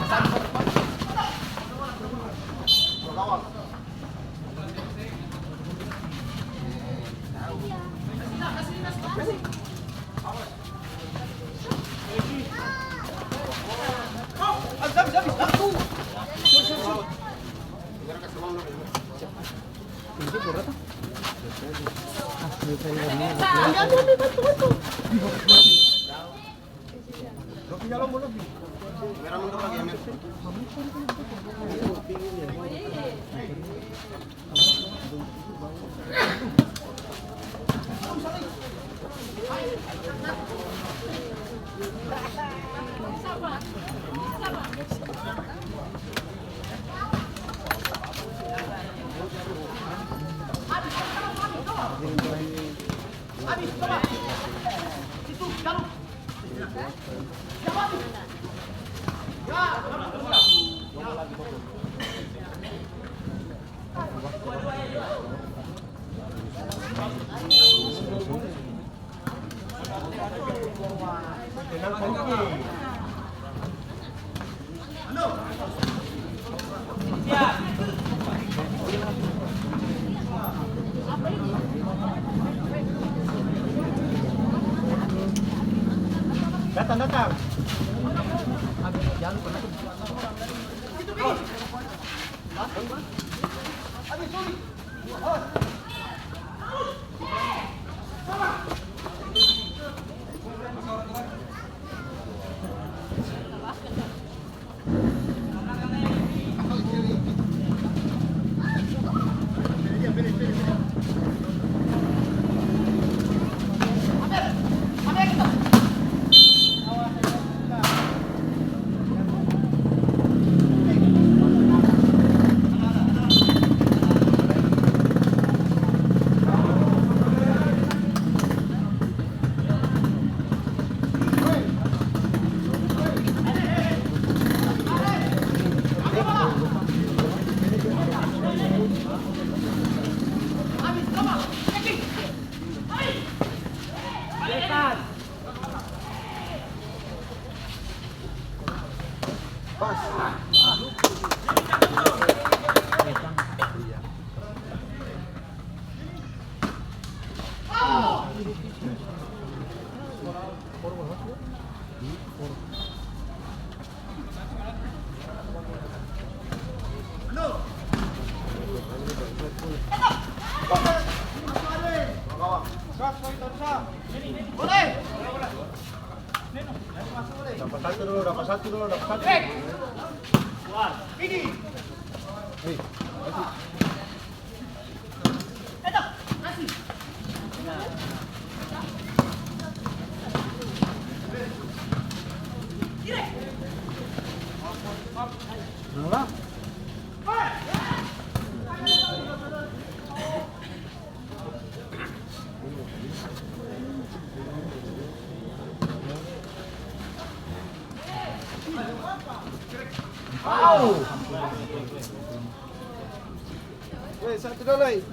Datang. Jangan pernah. Dapat satu dulu. Ini. Satu dulu. Lewat. Gue yang berani.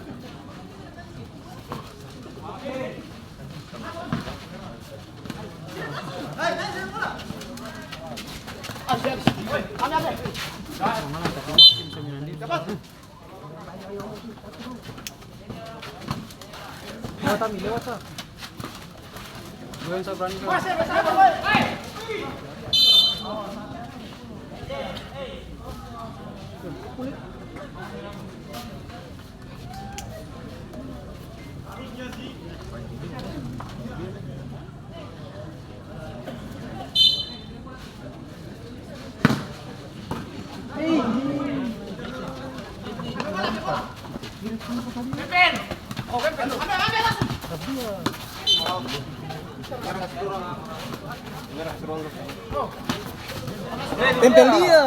Tempel dia.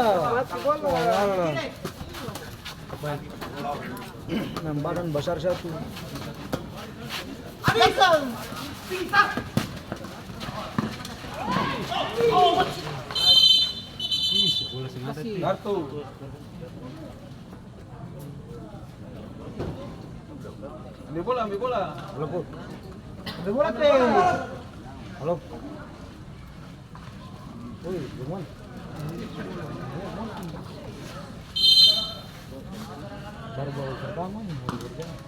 Badan besar satu. Kartu. Ambil bola. Ambil bola teh. Halo. Woi, gimana? Baru baru pertama nih baru berjalan.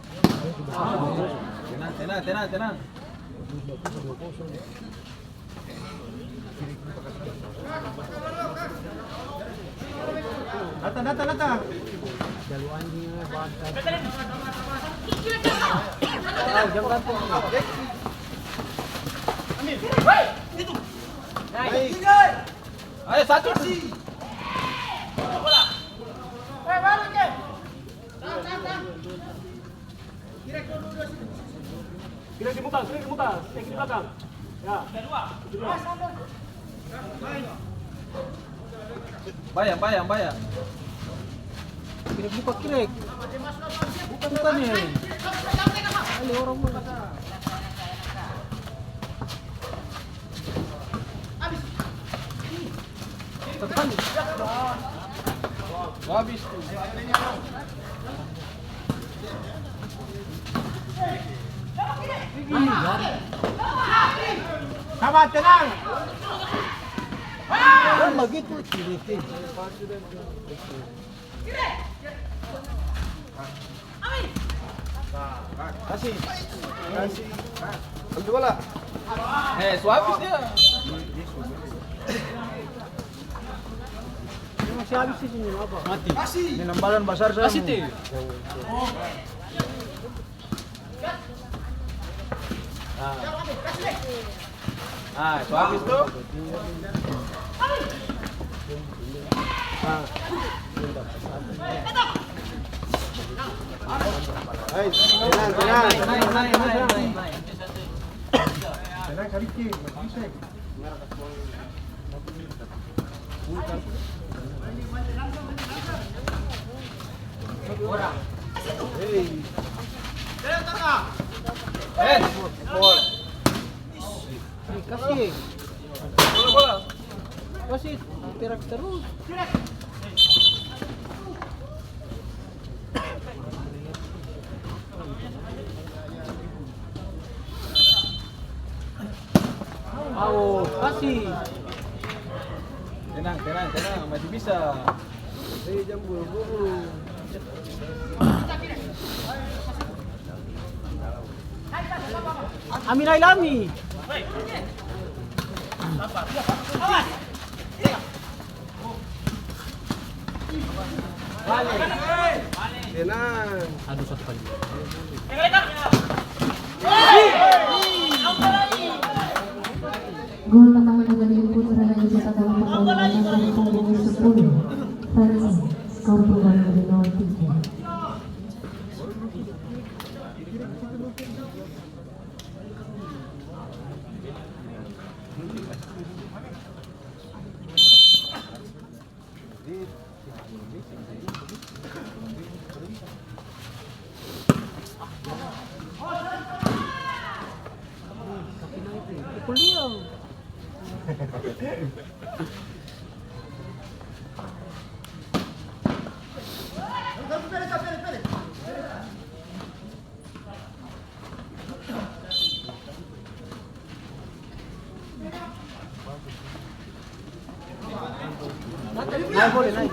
Tenang. Datang. Jalu anjingnya bangsat. Jangan gantung. Itu. Ayo satu sih. Bola. Balik ke. Kira di muka. Di belakang. Ya. Kedua. Bayang. Kira buka. Bukan nih. Ayo orang mana? Tepan. Habis tuh. Sama tenang. Begitu kiri. Kasih. Ambil bola. Habis dia. Masih habis sih ini apa? Mati. Kasih. Ini nambalan besar saya. Kasih teh. Itu habis tuh. Tenang sedikit, masih kasih. Bola. Kasih gerak terus. Kasih. Tenang, masih bisa. Jam buru-buru. Aminai Lami. Tenang. Aduh satu kali. Gol pertama dari Putra yang dicetak dalam pertandingan dari punggung 10. Versi skor perubahan dari 0-3. Kuliah. Naik boleh naik.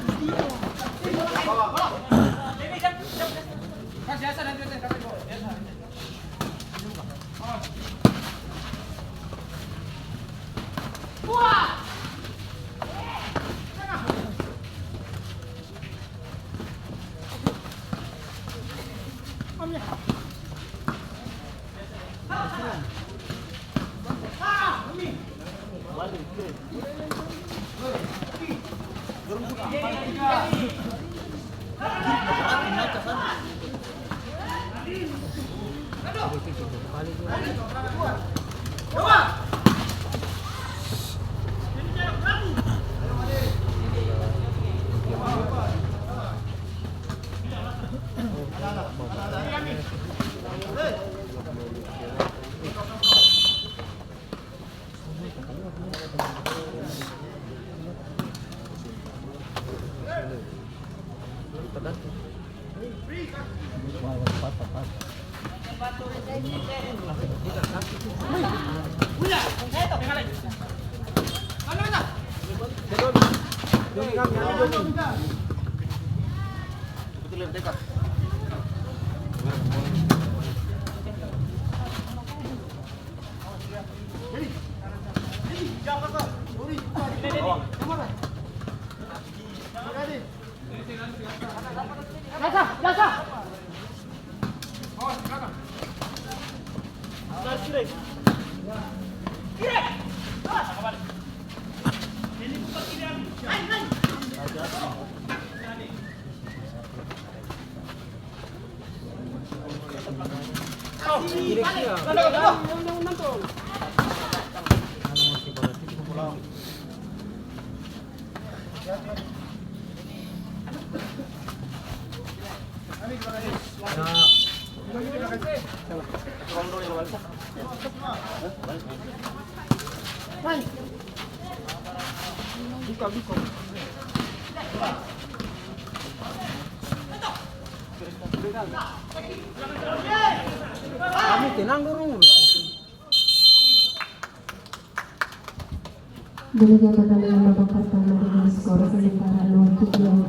Kami tenang dulu. Demikian pertandingan babak pertama dengan skor sementara 0-3